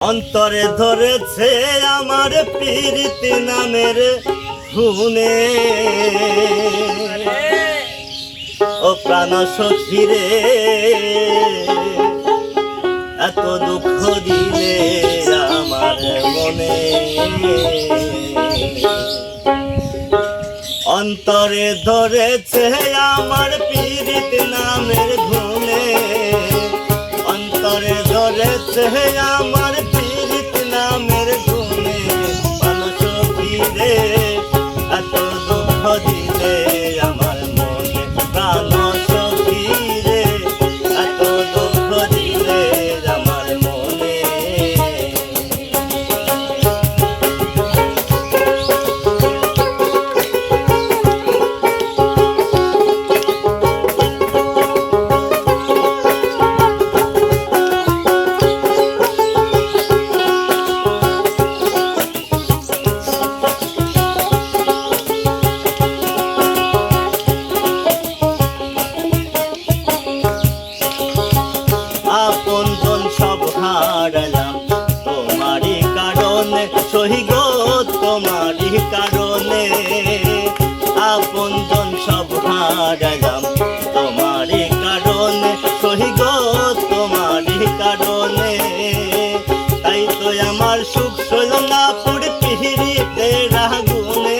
অন্তরে ধরেছে আমার পীরিতি নামের খুনে, ও প্রাণ সখী রে এত দুঃখ দিলে আমার মনে। অন্তরে ধরেছে আমার পীরিতি নামের খুনে, অন্তরে ধরেছে আমার পীরিত নামের গুণে, প্রাণ সখী রে এত দুঃখ দিলে আমার মনে, প্রাণ সখী রে এত দুঃখ দিলে আমার মনে। আপনজন সব হারালাম তোমারই কারণে, সহি গো তোমারই কারণে। আপনজন সব হারালাম তোমারই কারণে, সহি গো তোমারই কারণে। তাই তো আমার সুখ ছিল না পুর পিহিরিতে রাগুনে,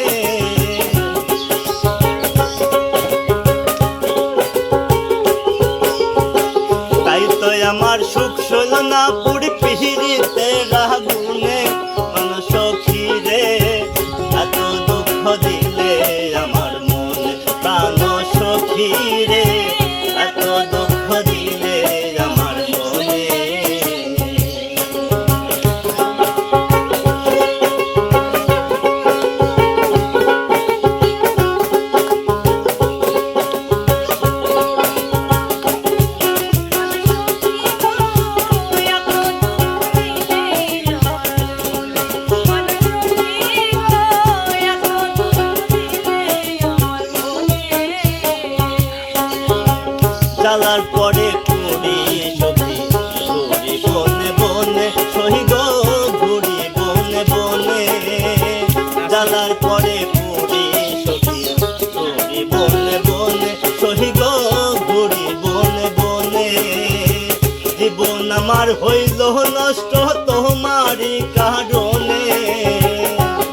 আমার সুখ ছিল না পুরি পিহিরিতে রাগুনে। প্রাণ সখী রে এত দুঃখ দিলে আমার মনে, প্রাণ সখী রে এত দুঃখ দিলে আমার মনে। জ্বালার পরে পুরি সখী ঘুরি বনে বনে, সহি গো ঘুরি বনে বনে। জ্বালার পরে পুরি সখী ঘুরি বনে বনে, সহি গো ঘুরি বনে বনে। জীবন আমার হইল নষ্ট তোমারই কারণে,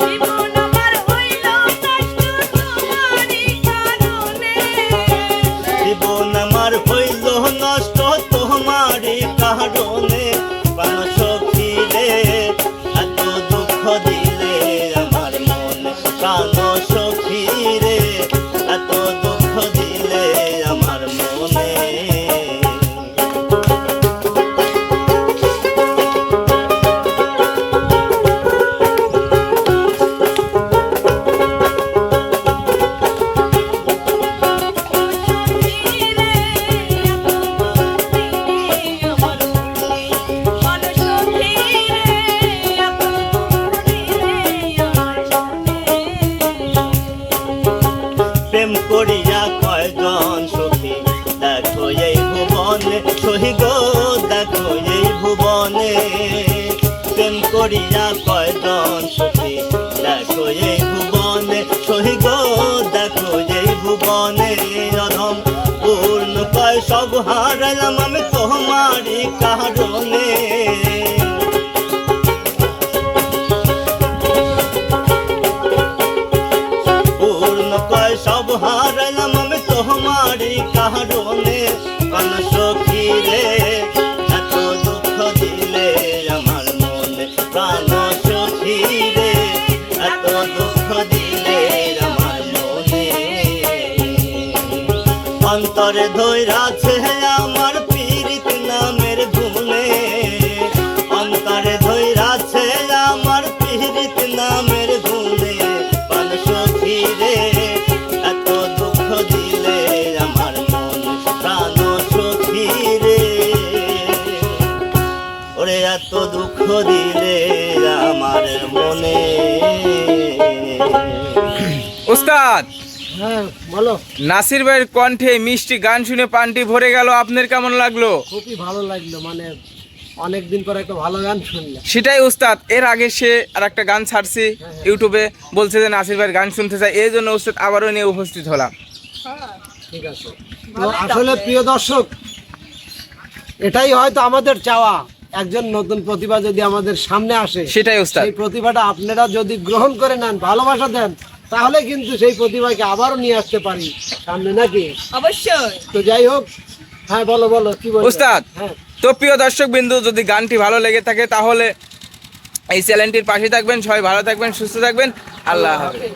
জীবন আমার হইল নষ্ট তোমারই কারণে। প্রাণ সখী রে এত দুঃখ দিলে আমার মনে, প্রাণ সখী রে এত দুঃখ দিলে আমার মনে। প্রেম করিয়া কয়জন সখী দেখো এই ভুবনে, সহি গো দেখো এই ভুবনে। প্রেম করিয়া কয়জন সখী দেখো এই ভুবনে, সহি গো দেখো এই ভুবনে। অধম পূর্ণ কয় সব হারালাম আমি তোমারই কারণে, সব হারালাম আমি তোমারই কারণে। প্রাণ সখী রে এত দুঃখ দিলে আমার মনে, প্রাণ সখী রে এত দুঃখ দিলে আমার মনে। অন্তরে ধইরাছে আমার পীরিত নামের গুণে, অন্তরে ধইরাছে আমার পীরিত নামের গুণে। প্রাণ সখী রে এত দুঃখ দিলে আমার মনে, প্রাণ সখী রে ওরে এত দুঃখ দিলে আমার মনে। উস্তাদ হ্যাঁ বলো। নাসির ভাইয়ের কণ্ঠে মিষ্টি গান শুনে পানটি ভরে গেল, আপনার কেমন লাগলো? খুবই ভালো লাগলো, মানে অনেকদিন পর একটা ভালো গান শুনলাম। সেটাই উস্তাদ, এর আগে সে আর একটা গান ছাড়ছি ইউটিউবে, বলছে যে নাসির ভাইয়ের গান শুনতে চাই, এই জন্য উস্তাদ আবারও নিয়ে উপস্থিত হলাম। ঠিক আছে, তো আসলে প্রিয় দর্শক, এটাই হয়তো আমাদের চাওয়া, একজন নতুন প্রতিভা যদি আমাদের সামনে আসে, সেটাই উস্তাদ। সেই প্রতিভাটা আপনারা যদি গ্রহণ করে নেন, ভালোবাসা দেন, তাহলে কিন্তু সেই প্রতিভাকে আবারও নিয়ে আসতে পারি সামনে, নাকি? অবশ্যই। তো যাই হোক, হ্যাঁ বলো বলো কি বলছো? উস্তাদ, হ্যাঁ, তো প্রিয় দর্শক বিন্দু, যদি গানটি ভালো লেগে থাকে তাহলে এই চ্যানেলটির পাশে থাকবেন। সবাই ভালো থাকবেন, সুস্থ থাকবেন, আল্লাহ হাফেজ।